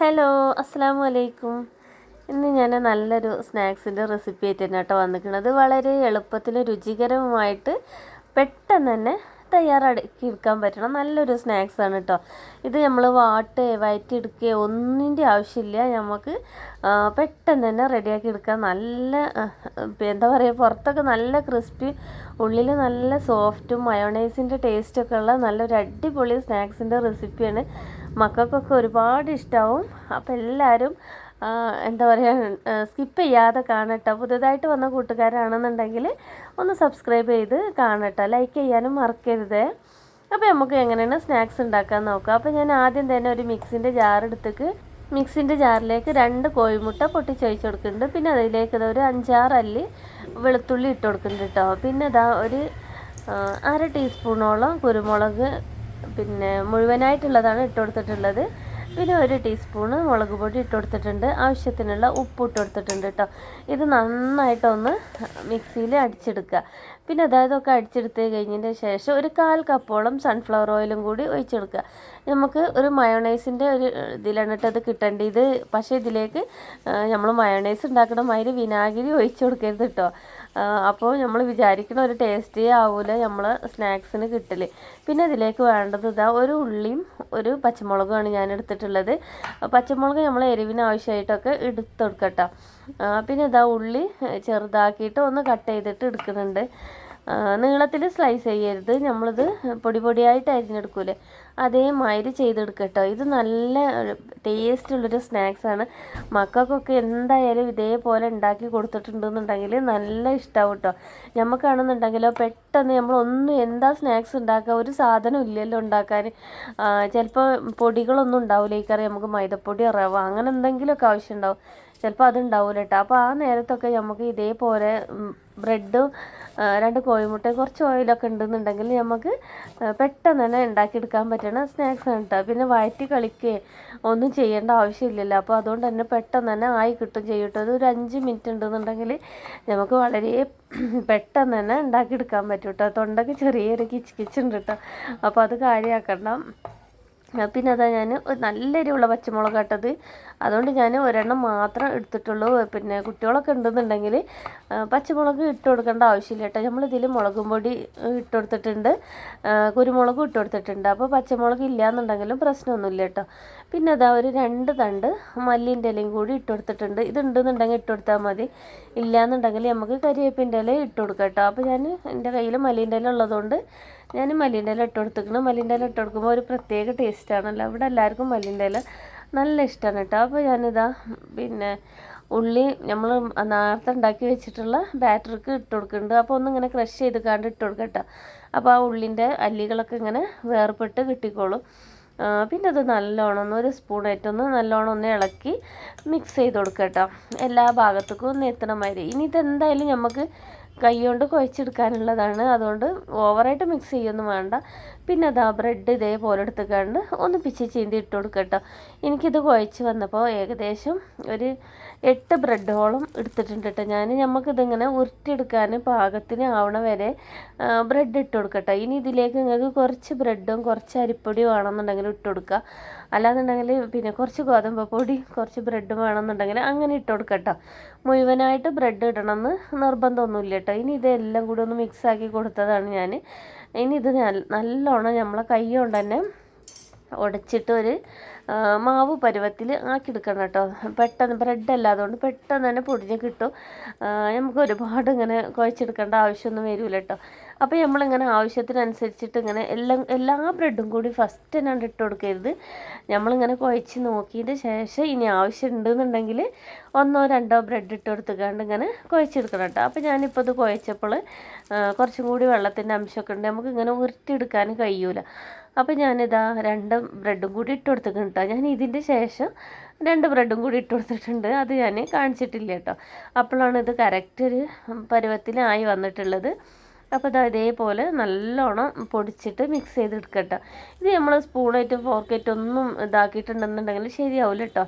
Hello, അസ്സലാമു അലൈക്കും. ഇന്ന് ഞാൻ നല്ലൊരു സ്നാക്സിൻ്റെ റെസിപ്പി ആയിട്ട് തന്നെ കേട്ടോ വന്നിരിക്കുന്നത്. വളരെ എളുപ്പത്തിൽ രുചികരമായിട്ട് പെട്ടെന്ന് തന്നെ തയ്യാറാക്കി എടുക്കാൻ പറ്റണ നല്ലൊരു സ്നാക്സാണ് കേട്ടോ. ഇത് നമ്മൾ വയറ്റിയെടുക്കുക ഒന്നിൻ്റെ ആവശ്യമില്ല. നമുക്ക് പെട്ടെന്ന് തന്നെ റെഡിയാക്കി എടുക്കാൻ നല്ല എന്താ പറയുക, പുറത്തൊക്കെ നല്ല ക്രിസ്പി, ഉള്ളിൽ നല്ല സോഫ്റ്റും മയോണൈസിൻ്റെ ടേസ്റ്റൊക്കെ ഉള്ള നല്ലൊരു അടിപൊളി സ്നാക്സിൻ്റെ റെസിപ്പിയാണ്. മക്കൾക്കൊക്കെ ഒരുപാട് ഇഷ്ടമാവും. അപ്പോൾ എല്ലാവരും എന്താ പറയുക, സ്കിപ്പ് ചെയ്യാതെ കാണട്ടോ. പുതുതായിട്ട് വന്ന കൂട്ടുകാരാണെന്നുണ്ടെങ്കിൽ ഒന്ന് സബ്സ്ക്രൈബ് ചെയ്ത് കാണട്ടോ, ലൈക്ക് ചെയ്യാനും മറക്കരുത്. അപ്പോൾ നമുക്ക് എങ്ങനെയാണ് സ്നാക്സ് ഉണ്ടാക്കാൻ നോക്കാം. അപ്പോൾ ഞാൻ ആദ്യം തന്നെ ഒരു മിക്സിൻ്റെ ജാറിലേക്ക് 2 കോഴിമുട്ട പൊട്ടിച്ചൊഴിച്ച് കൊടുക്കുന്നുണ്ട്. പിന്നെ അതിലേക്ക് ഒരു 5-6 അല്ലി വെളുത്തുള്ളി ഇട്ട് കൊടുക്കുന്നുണ്ട് കേട്ടോ. പിന്നെ ഒരു 1/2 ടീസ്പൂണോളം കുരുമുളക് പിന്നെ മുഴുവനായിട്ടുള്ളതാണ് ഇട്ട് കൊടുത്തിട്ടുള്ളത്. പിന്നെ 1 ടീസ്പൂണ് മുളക് പൊടി ഇട്ട് കൊടുത്തിട്ടുണ്ട്. ആവശ്യത്തിനുള്ള ഉപ്പ് ഇട്ട് കൊടുത്തിട്ടുണ്ട് കേട്ടോ. ഇത് നന്നായിട്ടൊന്ന് മിക്സിയിൽ അടിച്ചെടുക്കുക. പിന്നെ അതൊക്കെ അടിച്ചെടുത്ത് കഴിഞ്ഞതിന് ശേഷം ഒരു 1/4 കപ്പോളം സൺഫ്ലവർ ഓയിലും കൂടി ഒഴിച്ചെടുക്കുക. നമുക്ക് ഒരു മയോണൈസിൻ്റെ ഒരു ഇതിലാണ് ഇത് കിട്ടേണ്ടത്. ഇത് പക്ഷേ ഇതിലേക്ക് നമ്മൾ മയോണൈസ് ഉണ്ടാക്കുന്ന മാതിരി വിനാഗിരി ഒഴിച്ച് കൊടുക്കരുത് കേട്ടോ. അപ്പോൾ നമ്മൾ വിചാരിക്കുന്ന ഒരു ടേസ്റ്റേ ആവില്ല നമ്മൾ സ്നാക്സിന് കിട്ടൽ. പിന്നെ ഇതിലേക്ക് വേണ്ടത് ഒരു ഉള്ളിയും ഒരു പച്ചമുളകുമാണ് ഞാൻ എടുത്തിട്ടുള്ളത്. പച്ചമുളക് നമ്മൾ എരിവിന് ആവശ്യമായിട്ടൊക്കെ എടുത്ത് കൊടുക്കട്ടോ. പിന്നെ ഉള്ളി ചെറുതാക്കിയിട്ട് ഒന്ന് കട്ട് ചെയ്തിട്ട് എടുക്കുന്നുണ്ട്. നീളത്തിൽ സ്ലൈസ് ചെയ്യരുത്, നമ്മളിത് പൊടിയായിട്ട് അരിഞ്ഞെടുക്കൂലേ അതേമാതിരി ചെയ്തെടുക്കട്ടോ. ഇത് നല്ല ടേസ്റ്റുള്ളൊരു സ്നാക്സാണ്. മക്കൾക്കൊക്കെ എന്തായാലും ഇതേപോലെ ഉണ്ടാക്കി കൊടുത്തിട്ടുണ്ടെന്നുണ്ടെങ്കിൽ നല്ല ഇഷ്ടമാവും കേട്ടോ. നമുക്കാണെന്നുണ്ടെങ്കിലോ പെട്ടെന്ന് നമ്മളൊന്നും എന്താ സ്നാക്സ് ഉണ്ടാക്കുക, ഒരു സാധനം ഇല്ലല്ലോ ഉണ്ടാക്കാൻ. ചിലപ്പോൾ പൊടികളൊന്നും ഉണ്ടാവില്ല, ഈ കറി നമുക്ക് മൈദപ്പൊടി റവ അങ്ങനെ എന്തെങ്കിലുമൊക്കെ ആവശ്യം ഉണ്ടാവും. ചിലപ്പോൾ അതുണ്ടാവില്ല കേട്ടോ. അപ്പോൾ ആ നേരത്തൊക്കെ നമുക്ക് ഇതേപോലെ ബ്രെഡും 2 കോഴിമുട്ടയും കുറച്ച് ഓയിലൊക്കെ ഉണ്ടെന്നുണ്ടെങ്കിൽ നമുക്ക് പെട്ടെന്ന് തന്നെ ഉണ്ടാക്കിയെടുക്കാൻ പറ്റുന്ന സ്നാക്സാണ് കേട്ടോ. പിന്നെ വയറ്റി കളിക്കുകയോ ഒന്നും ചെയ്യേണ്ട ആവശ്യമില്ലല്ലോ. അപ്പോൾ അതുകൊണ്ട് തന്നെ പെട്ടെന്ന് തന്നെ ആയി കിട്ടും ചെയ്യും കേട്ടോ. അത് ഒരു 5 മിനിറ്റ് ഉണ്ടെന്നുണ്ടെങ്കിൽ നമുക്ക് വളരെ പെട്ടെന്ന് തന്നെ ഉണ്ടാക്കിയെടുക്കാൻ പറ്റും കേട്ടോ. തൊണ്ടയ്ക്ക് ചെറിയൊരു കിച്ചുണ്ട് കേട്ടോ. അപ്പോൾ അത് കാര്യമാക്കണ്ട. പിന്നെ ഞാൻ നല്ല എരിവുള്ള പച്ചമുളക് ഇട്ടത്, അതുകൊണ്ട് ഞാൻ ഒരെണ്ണം മാത്രം എടുത്തിട്ടുള്ളൂ. പിന്നെ കുട്ടികളൊക്കെ ഉണ്ടെന്നുണ്ടെങ്കിൽ പച്ചമുളക് ഇട്ട് കൊടുക്കേണ്ട ആവശ്യമില്ല കേട്ടോ. നമ്മളിതിൽ മുളകും പൊടി ഇട്ട് കൊടുത്തിട്ടുണ്ട്, കുരുമുളകും ഇട്ട് കൊടുത്തിട്ടുണ്ട്. അപ്പോൾ പച്ചമുളക് ഇല്ലയെന്നുണ്ടെങ്കിലും പ്രശ്നമൊന്നുമില്ല കേട്ടോ. പിന്നെ ഒരു 2 തണ്ട് മല്ലിൻ്റെ ഇലയും കൂടി ഇട്ട് കൊടുത്തിട്ടുണ്ട്. ഇതുണ്ടെന്നുണ്ടെങ്കിൽ ഇട്ട് കൊടുത്താൽ മതി, ഇല്ലയെന്നുണ്ടെങ്കിൽ നമുക്ക് കരിവേപ്പിൻ്റെ ഇല ഇട്ട് കൊടുക്കാം കേട്ടോ. അപ്പോൾ ഞാൻ എൻ്റെ കയ്യിൽ മല്ലിൻ്റെ ഇല ഉള്ളതുകൊണ്ട് ഞാൻ മല്ലിൻ്റെ ഇല ഇട്ട് കൊടുത്തിരിക്കണം. മല്ലിൻ്റെ ഇല ഇട്ട് കൊടുക്കുമ്പോൾ ഒരു പ്രത്യേക ടേസ്റ്റാണല്ലോ. ഇവിടെ എല്ലാവർക്കും മല്ലിൻ്റെ ഇല നല്ല ഇഷ്ടമാണ് കേട്ടോ. അപ്പോൾ ഞാനിതാ പിന്നെ ഉള്ളി നമ്മൾ നേരത്തെ ഉണ്ടാക്കി വെച്ചിട്ടുള്ള ബാറ്റർക്ക് ഇട്ട് കൊടുക്കുന്നുണ്ട്. അപ്പോൾ ഒന്നിങ്ങനെ ക്രഷ് ചെയ്ത് കാണ്ട് ഇട്ട് കൊടുക്കാം കേട്ടോ. അപ്പോൾ ആ ഉള്ളിൻ്റെ അല്ലികളൊക്കെ ഇങ്ങനെ വേർപെട്ട് കിട്ടിക്കോളും. പിന്നെ അത് നല്ലോണം ഒരു സ്പൂണായിട്ടൊന്ന് നല്ലോണം ഒന്ന് ഇളക്കി മിക്സ് ചെയ്ത് കൊടുക്കുക കേട്ടോ, എല്ലാ ഭാഗത്തേക്കും ഒന്ന് എത്തണ മാതിരി. ഇനി ഇതെന്തായാലും നമുക്ക് കൈ കൊണ്ട് കുഴച്ചെടുക്കാനുള്ളതാണ്, അതുകൊണ്ട് ഓവറായിട്ട് മിക്സ് ചെയ്യൊന്നും വേണ്ട. പിന്നെ ബ്രെഡ് ഇതേപോലെ എടുത്തുകൊണ്ട് ഒന്ന് പിച്ചി ചീന്തി ഇട്ട് കൊടുക്കുക കേട്ടോ. എനിക്കിത് കുഴച്ച് വന്നപ്പോൾ ഏകദേശം ഒരു 8 ബ്രെഡോളം എടുത്തിട്ടുണ്ട് കേട്ടോ. നമുക്കിതിങ്ങനെ ഉരുട്ടിയെടുക്കാൻ പാകത്തിന് ആവണ വരെ ബ്രെഡ് ഇട്ട് കൊടുക്കട്ടോ. ഇനി ഇതിലേക്ക് നിങ്ങൾക്ക് കുറച്ച് ബ്രെഡും കുറച്ച് അരിപ്പൊടിയും വേണമെന്നുണ്ടെങ്കിൽ ഇട്ട് കൊടുക്കുക. അല്ലാന്നുണ്ടെങ്കിൽ പിന്നെ കുറച്ച് ഗോതമ്പ് പൊടി കുറച്ച് ബ്രെഡും വേണമെന്നുണ്ടെങ്കിൽ അങ്ങനെ ഇട്ട് കൊടുക്കട്ടോ. മുഴുവനായിട്ട് ബ്രെഡ് ഇടണമെന്ന് നിർബന്ധമൊന്നുമില്ല കേട്ടോ. ഇനി ഇതെല്ലാം കൂടി ഒന്ന് മിക്സാക്കി കൊടുത്തതാണ് ഞാൻ. ഇനി ഇത് നല്ലോണം നമ്മളെ കൈ കൊണ്ട് തന്നെ ഉടച്ചിട്ട് ഒരു മാവ് പരുവത്തിൽ ആക്കിയെടുക്കണം കേട്ടോ. പെട്ടെന്ന് ബ്രെഡല്ല, അതുകൊണ്ട് പെട്ടെന്ന് തന്നെ പൊടിഞ്ഞ് കിട്ടും. നമുക്ക് ഒരുപാട് ഇങ്ങനെ കുഴച്ചെടുക്കേണ്ട ആവശ്യമൊന്നും വരില്ല കേട്ടോ. അപ്പോൾ നമ്മളിങ്ങനെ ആവശ്യത്തിനനുസരിച്ചിട്ട് ഇങ്ങനെ എല്ലാ ബ്രെഡും കൂടി ഫസ്റ്റ് തന്നെ ഇട്ട് കൊടുക്കരുത്. നമ്മളിങ്ങനെ കുഴച്ച് നോക്കിയതിന് ശേഷം ഇനി ആവശ്യം ഉണ്ടെന്നുണ്ടെങ്കിൽ 1-2 ബ്രെഡ് ഇട്ട് കൊടുത്തുകൊണ്ട് ഇങ്ങനെ കുഴച്ചെടുക്കണം കേട്ടോ. അപ്പോൾ ഞാനിപ്പോൾ ഇത് കുഴച്ചപ്പോൾ കുറച്ചും കൂടി വെള്ളത്തിൻ്റെ അംശമൊക്കെ ഉണ്ട്, നമുക്ക് ഇങ്ങനെ ഉരുട്ടിയെടുക്കാനും കഴിയൂല. അപ്പോൾ ഞാനിതാ 2 ബ്രെഡും കൂടി ഇട്ട് കൊടുത്തിട്ടുണ്ട് കേട്ടോ. ഞാൻ ഇതിൻ്റെ ശേഷം 2 ബ്രെഡും കൂടി ഇട്ട് കൊടുത്തിട്ടുണ്ട്, അത് ഞാൻ കാണിച്ചിട്ടില്ല കേട്ടോ. അപ്പോഴാണ് ഇത് കറക്റ്റ് ഒരു പരുവത്തിലായി വന്നിട്ടുള്ളത്. അപ്പോൾ ഇതേപോലെ നല്ലോണം പൊടിച്ചിട്ട് മിക്സ് ചെയ്തെടുക്കട്ടോ. ഇത് നമ്മൾ സ്പൂണായിട്ടും ഫോർക്കായിട്ടും ഒന്നും ഇതാക്കിയിട്ടുണ്ടെന്നുണ്ടെങ്കിൽ ശരിയാവില്ല കേട്ടോ.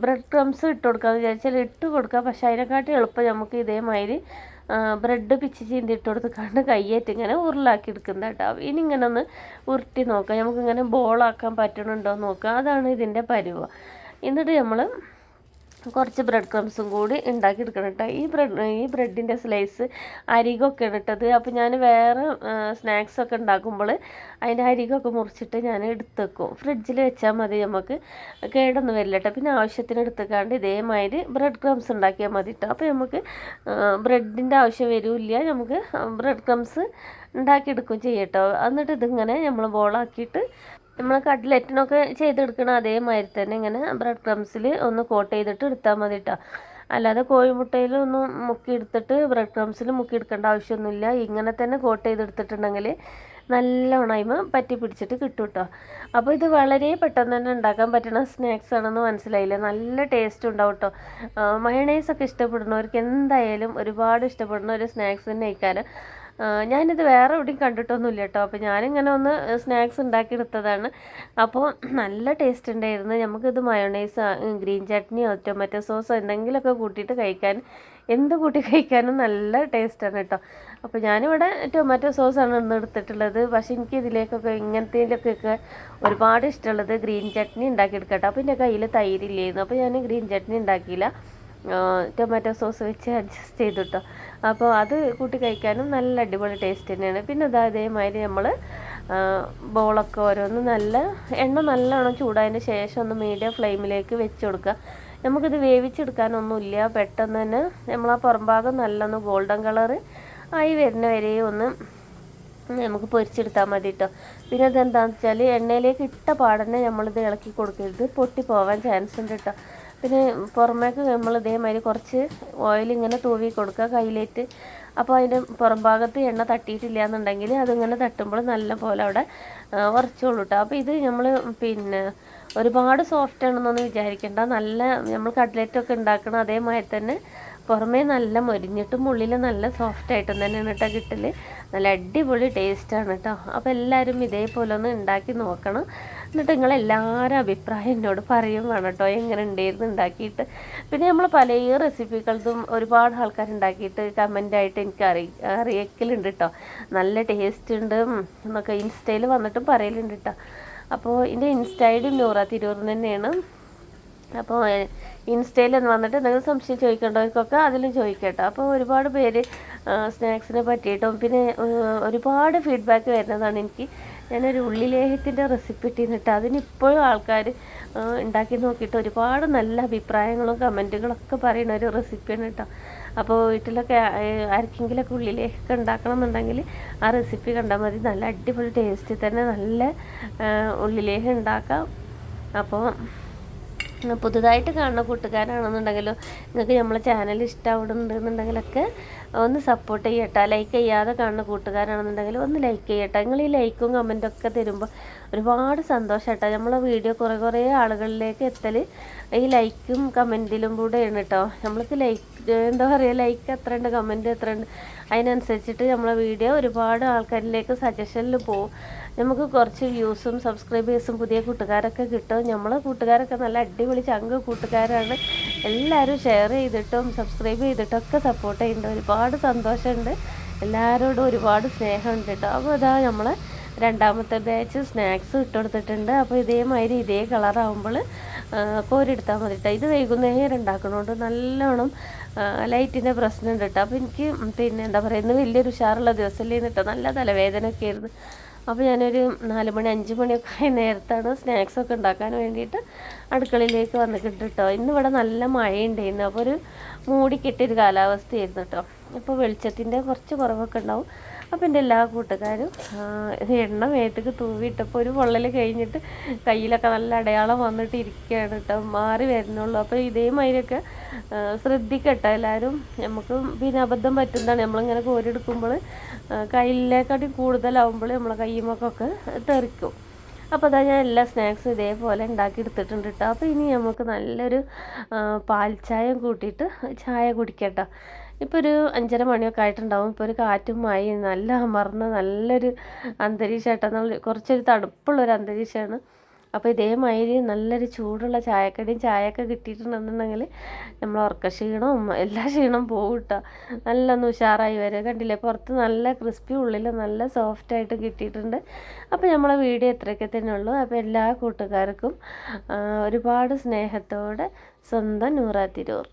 ബ്രെഡ് ക്രംസ് ഇട്ട് കൊടുക്കാമെന്ന് വിചാരിച്ചാൽ ഇട്ട് കൊടുക്കുക, പക്ഷേ അതിനെക്കാട്ടി എളുപ്പം നമുക്ക് ഇതേമാതിരി ബ്രെഡ് പിച്ച് ചീന്തി ഇട്ട് കൊടുത്ത് കയ്യേറ്റ് ഇങ്ങനെ ഉരുളാക്കി എടുക്കുന്നത് കേട്ടോ. ഇനി ഇങ്ങനെ ഒന്ന് ഉരുട്ടി നോക്കാം, നമുക്കിങ്ങനെ ബോളാക്കാൻ പറ്റണുണ്ടോ എന്ന് നോക്കാം. അതാണ് ഇതിൻ്റെ പരുവം. എന്നിട്ട് നമ്മൾ കുറച്ച് ബ്രെഡ് ക്രംസും കൂടി ഉണ്ടാക്കിയെടുക്കണം കേട്ടോ. ഈ ബ്രെഡിൻ്റെ സ്ലൈസ് അരികൊക്കെ ഇട്ടത്. അപ്പോൾ ഞാൻ വേറെ സ്നാക്സൊക്കെ ഉണ്ടാക്കുമ്പോൾ അതിൻ്റെ അരികൊക്കെ മുറിച്ചിട്ട് ഞാൻ എടുത്ത് വെക്കും. ഫ്രിഡ്ജിൽ വെച്ചാൽ മതി, നമുക്ക് കേടൊന്നും വരില്ല കേട്ടോ. പിന്നെ ആവശ്യത്തിന് എടുത്തുക്കാണ്ട് ഇതേമാതിരി ബ്രെഡ് ക്രംസ് ഉണ്ടാക്കിയാൽ മതി കേട്ടോ. അപ്പോൾ നമുക്ക് ബ്രെഡിൻ്റെ ആവശ്യം വരില്ല, നമുക്ക് ബ്രെഡ് ക്രംസ് ഉണ്ടാക്കിയെടുക്കും ചെയ്യട്ടോ. എന്നിട്ട് ഇതിങ്ങനെ നമ്മൾ ബോളാക്കിയിട്ട് നമ്മൾ കട്ട്ലറ്റിനൊക്കെ ചെയ്തെടുക്കണം അതേമാതിരി തന്നെ ഇങ്ങനെ ബ്രെഡ് ക്രംസിൽ ഒന്ന് കോട്ട് ചെയ്തിട്ട് എടുത്താൽ മതി കേട്ടോ. അല്ലാതെ കോഴിമുട്ടയിൽ ഒന്ന് മുക്കിയെടുത്തിട്ട് ബ്രെഡ് ക്രംസിൽ മുക്കിയെടുക്കേണ്ട ആവശ്യമൊന്നുമില്ല. ഇങ്ങനെ തന്നെ കോട്ട് ചെയ്തെടുത്തിട്ടുണ്ടെങ്കിൽ നല്ലോണം അതിമ പറ്റി പിടിച്ചിട്ട് കിട്ടും കേട്ടോ. അപ്പോൾ ഇത് വളരെ പെട്ടെന്ന് തന്നെ ഉണ്ടാക്കാൻ പറ്റുന്ന സ്നാക്സ് ആണെന്ന് മനസ്സിലായില്ലേ. നല്ല ടേസ്റ്റ് ഉണ്ടാവും കേട്ടോ. മയണൈസൊക്കെ ഇഷ്ടപ്പെടുന്നവർക്ക് എന്തായാലും ഒരുപാട് ഇഷ്ടപ്പെടുന്ന ഒരു സ്നാക്സ് തന്നെ കഴിക്കാൻ. ഞാനിത് വേറെ എവിടെയും കണ്ടിട്ടൊന്നുമില്ല കേട്ടോ. അപ്പോൾ ഞാനിങ്ങനെ ഒന്ന് സ്നാക്സ് ഉണ്ടാക്കിയെടുത്തതാണ്. അപ്പോൾ നല്ല ടേസ്റ്റ് ഉണ്ടായിരുന്നു. നമുക്കിത് മയോണൈസ്, ഗ്രീൻ ചട്നിയോ ടൊമാറ്റോ സോസോ എന്തെങ്കിലുമൊക്കെ കൂട്ടിയിട്ട് കഴിക്കാൻ, എന്ത് കൂട്ടി കഴിക്കാനും നല്ല ടേസ്റ്റാണ് കേട്ടോ. അപ്പോൾ ഞാനിവിടെ ടൊമാറ്റോ സോസാണ് ഇന്ന് എടുത്തിട്ടുള്ളത്. പക്ഷേ എനിക്ക് ഇതിലേക്കൊക്കെ ഇങ്ങനത്തേലൊക്കെ ഒരുപാട് ഇഷ്ടമുള്ളത് ഗ്രീൻ ചട്നി ഉണ്ടാക്കിയെടുക്കട്ടോ. അപ്പോൾ എൻ്റെ കയ്യിൽ തൈരില്ലായിരുന്നു, അപ്പോൾ ഞാൻ ഗ്രീൻ ചട്നി ഉണ്ടാക്കിയില്ല, ടൊമാറ്റോ സോസ് വെച്ച് അഡ്ജസ്റ്റ് ചെയ്തു കേട്ടോ. അപ്പോൾ അത് കൂട്ടി കഴിക്കാനും നല്ല അടിപൊളി ടേസ്റ്റ് തന്നെയാണ്. പിന്നെ അതേമാതിരി നമ്മൾ ബോളൊക്കെ ഓരോന്ന് നല്ല എണ്ണ നല്ലോണം ചൂടായതിന് ശേഷം ഒന്ന് മീഡിയം ഫ്ലെയിമിലേക്ക് വെച്ച് കൊടുക്കുക. നമുക്കിത് വേവിച്ചെടുക്കാനൊന്നുമില്ല, പെട്ടെന്ന് തന്നെ നമ്മൾ ആ പുറംഭാഗം നല്ലൊന്ന് ഗോൾഡൻ കളറ് ആയി വരുന്ന വരെ ഒന്ന് നമുക്ക് പൊരിച്ചെടുത്താൽ മതി കേട്ടോ. പിന്നെ അതെന്താണെന്ന് വെച്ചാൽ എണ്ണയിലേക്ക് ഇട്ട പാടന്നെ നമ്മളിത് ഇളക്കി കൊടുക്കരുത്, പൊട്ടി പോകാൻ ചാൻസ് ഉണ്ട് കേട്ടോ. പിന്നെ പുറമേക്ക് നമ്മൾ ഇതേമാതിരി കുറച്ച് ഓയിൽ ഇങ്ങനെ തൂവി കൊടുക്കുക കയ്യിലേറ്റ്. അപ്പോൾ അതിൻ്റെ പുറം ഭാഗത്ത് എണ്ണ തട്ടിയിട്ടില്ല എന്നുണ്ടെങ്കിൽ അതിങ്ങനെ തട്ടുമ്പോൾ നല്ല പോലെ അവിടെ ഉറച്ചോളൂ കേട്ടോ. അപ്പോൾ ഇത് നമ്മൾ പിന്നെ ഒരുപാട് സോഫ്റ്റ് ആണെന്നൊന്നും വിചാരിക്കേണ്ട. നല്ല നമ്മൾ കട്ട്ലറ്റൊക്കെ ഉണ്ടാക്കണം അതേമാതിരി തന്നെ പുറമേ നല്ല മൊരിഞ്ഞിട്ടും ഉള്ളിൽ നല്ല സോഫ്റ്റായിട്ടും തന്നെയാണ് കേട്ടോ കിട്ടൽ. നല്ല അടിപൊളി ടേസ്റ്റാണ് കേട്ടോ. അപ്പോൾ എല്ലാവരും ഇതേപോലെ ഒന്ന് ഉണ്ടാക്കി നോക്കണം. എന്നിട്ട് നിങ്ങളെല്ലാവരും അഭിപ്രായം എന്നോട് പറയും വേണം കേട്ടോ, എങ്ങനെ ഉണ്ടായിരുന്നു ഉണ്ടാക്കിയിട്ട്. പിന്നെ നമ്മൾ പല റെസിപ്പികളതും ഒരുപാട് ആൾക്കാരുണ്ടാക്കിയിട്ട് കമൻ്റായിട്ട് എനിക്ക് അറിയിക്കലുണ്ട് കേട്ടോ. നല്ല ടേസ്റ്റ് ഉണ്ട് എന്നൊക്കെ ഇൻസ്റ്റയിൽ വന്നിട്ടും പറയലുണ്ട് കേട്ടോ. അപ്പോൾ എൻ്റെ insta I D Noora Tirur തന്നെയാണ്. അപ്പോൾ ഇൻസ്റ്റയിൽ വന്നിട്ട് എന്തെങ്കിലും സംശയം ചോദിക്കേണ്ടവർക്കൊക്കെ അതിലും ചോദിക്കട്ടോ. അപ്പോൾ ഒരുപാട് പേര് സ്നാക്സിനെ പറ്റിയിട്ടും പിന്നെ ഒരുപാട് ഫീഡ്ബാക്ക് വരുന്നതാണ് എനിക്ക്. ഞാനൊരു ഉള്ളിലേഹത്തിൻ്റെ റെസിപ്പി ഇട്ടിരുന്നിട്ട് അതിനിപ്പോഴും ആൾക്കാർ ഉണ്ടാക്കി നോക്കിയിട്ട് ഒരുപാട് നല്ല അഭിപ്രായങ്ങളും കമൻറ്റുകളൊക്കെ പറയുന്ന ഒരു റെസിപ്പിയാണ് കേട്ടോ. അപ്പോൾ വീട്ടിലൊക്കെ ആർക്കെങ്കിലൊക്കെ ഉള്ളിലേഹൊക്കെ ഉണ്ടാക്കണം എന്നുണ്ടെങ്കിൽ ആ റെസിപ്പി കണ്ടാൽ മതി. നല്ല അടിപൊളി ടേസ്റ്റിൽ തന്നെ നല്ല ഉള്ളിലേഹം ഉണ്ടാക്കാം. അപ്പോൾ പുതുതായിട്ട് കാണുന്ന കൂട്ടുകാരാണെന്നുണ്ടെങ്കിലോ നിങ്ങൾക്ക് നമ്മളെ ചാനൽ ഇഷ്ടമാവുന്നുണ്ടെന്നുണ്ടെങ്കിലൊക്കെ ഒന്ന് സപ്പോർട്ട് ചെയ്യട്ടോ. ലൈക്ക് ചെയ്യാതെ കാണുന്ന കൂട്ടുകാരാണെന്നുണ്ടെങ്കിൽ ഒന്ന് ലൈക്ക് ചെയ്യട്ടോ. നിങ്ങൾ ഈ ലൈക്കും കമൻറ്റൊക്കെ തരുമ്പോൾ ഒരുപാട് സന്തോഷമായിട്ടോ. നമ്മളെ വീഡിയോ കുറേ ആളുകളിലേക്ക് എത്തൽ ഈ ലൈക്കും കമൻറ്റിലും കൂടെയാണ് കേട്ടോ. നമ്മൾക്ക് എന്താ പറയുക, ലൈക്ക് എത്ര ഉണ്ട് കമൻറ്റ് എത്ര ഉണ്ട് അതിനനുസരിച്ചിട്ട് നമ്മളെ വീഡിയോ ഒരുപാട് ആൾക്കാരിലേക്ക് സജഷനിൽ പോവും. നമുക്ക് കുറച്ച് വ്യൂസും സബ്സ്ക്രൈബേഴ്സും പുതിയ കൂട്ടുകാരൊക്കെ കിട്ടും. നമ്മളെ കൂട്ടുകാരൊക്കെ നല്ല അടിപൊളി ചങ്ക് കൂട്ടുകാരാണ്. എല്ലാവരും ഷെയർ ചെയ്തിട്ടും സബ്സ്ക്രൈബ് ചെയ്തിട്ടൊക്കെ സപ്പോർട്ട് ചെയ്യുന്നുണ്ട്. ഒരുപാട് സന്തോഷമുണ്ട്, എല്ലാവരോടും ഒരുപാട് സ്നേഹമുണ്ട് കേട്ടോ. അപ്പോൾ ഇതാ നമ്മളെ രണ്ടാമത്തെ ബാച്ച് സ്നാക്സ് ഇട്ടുകൊടുത്തിട്ടുണ്ട്. അപ്പോൾ ഇതേമാതിരി ഇതേ കളറാകുമ്പോൾ കോരിയെടുത്താൽ മതി കേട്ടോ. ഇത് വൈകുന്നേരം ഉണ്ടാക്കണോണ്ട് നല്ലോണം ലൈറ്റിൻ്റെ പ്രശ്നമുണ്ട് കേട്ടോ. അപ്പോൾ എനിക്ക് പിന്നെ എന്താ പറയുക, ഇന്ന് വലിയൊരു ഉഷാറുള്ള ദിവസമല്ലേ കേട്ടോ. നല്ല തലവേദനയൊക്കെ ആയിരുന്നു. അപ്പോൾ ഞാനൊരു 4 മണി 5 മണിയൊക്കെ ആയ നേരത്താണ് സ്നാക്സൊക്കെ ഉണ്ടാക്കാൻ വേണ്ടിയിട്ട് അടുക്കളയിലേക്ക് വന്നിട്ടുണ്ട് കേട്ടോ. ഇന്നിവിടെ നല്ല മഴയുണ്ടായിരുന്നു. അപ്പോൾ ഒരു മൂടിക്കെട്ടിയൊരു കാലാവസ്ഥയായിരുന്നു കേട്ടോ. അപ്പോൾ വെളിച്ചത്തിൻ്റെ കുറച്ച് കുറവൊക്കെ ഉണ്ടാവും. അപ്പോൾ എൻ്റെ എല്ലാ കൂട്ടുകാരും എണ്ണ മേത്തേക്ക് തൂവിയിട്ടപ്പോൾ ഒരു പൊള്ളൽ കഴിഞ്ഞിട്ട് കയ്യിലൊക്കെ നല്ല അടയാളം വന്നിട്ട് ഇരിക്കുകയാണ് കേട്ടോ. മാറി വരുന്നുള്ളൂ. അപ്പോൾ ഇതേമാതിരിയൊക്കെ ശ്രദ്ധിക്കട്ടെ എല്ലാവരും. നമുക്ക് പിന്നെ അബദ്ധം പറ്റുന്നതാണ് നമ്മളിങ്ങനെ കോരിയെടുക്കുമ്പോൾ കയ്യിലേക്കാട്ടി കൂടുതലാവുമ്പോൾ നമ്മളെ കയ്യുമൊക്കെ തെറിക്കും. അപ്പോൾ അതാ ഞാൻ എല്ലാ സ്നാക്സും ഇതേപോലെ ഉണ്ടാക്കി എടുത്തിട്ടുണ്ട് കേട്ടോ. അപ്പോൾ ഇനി നമുക്ക് നല്ലൊരു പാൽ ചായയും കൂട്ടിയിട്ട് ചായ കുടിക്കട്ടോ. ഇപ്പോൾ ഒരു 5:30 മണിയൊക്കെ ആയിട്ടുണ്ടാവും. ഇപ്പോൾ ഒരു കാറ്റും മഴയും നല്ല അമർന്ന നല്ലൊരു അന്തരീക്ഷമായിട്ടാണ്. കുറച്ചൊരു തണുപ്പുള്ളൊരു അന്തരീക്ഷമാണ്. അപ്പോൾ ഇതേമാതിരി നല്ലൊരു ചൂടുള്ള ചായക്കടിയും ചായയൊക്കെ കിട്ടിയിട്ടുണ്ടെന്നുണ്ടെങ്കിൽ നമ്മൾ ഉറക്കക്ഷീണവും എല്ലാ ക്ഷീണവും പോകും കേട്ടോ. നല്ലൊന്ന് ഉഷാറായി വരിക. കണ്ടില്ലേ, പുറത്ത് നല്ല ക്രിസ്പി, ഉള്ളിൽ നല്ല സോഫ്റ്റായിട്ട് കിട്ടിയിട്ടുണ്ട്. അപ്പോൾ നമ്മളെ വീഡിയോ ഇത്രയൊക്കെ തന്നെ ഉള്ളൂ. അപ്പോൾ എല്ലാ കൂട്ടുകാർക്കും ഒരുപാട് സ്നേഹത്തോടെ സ്വന്തം നൂറ തിരൂർ.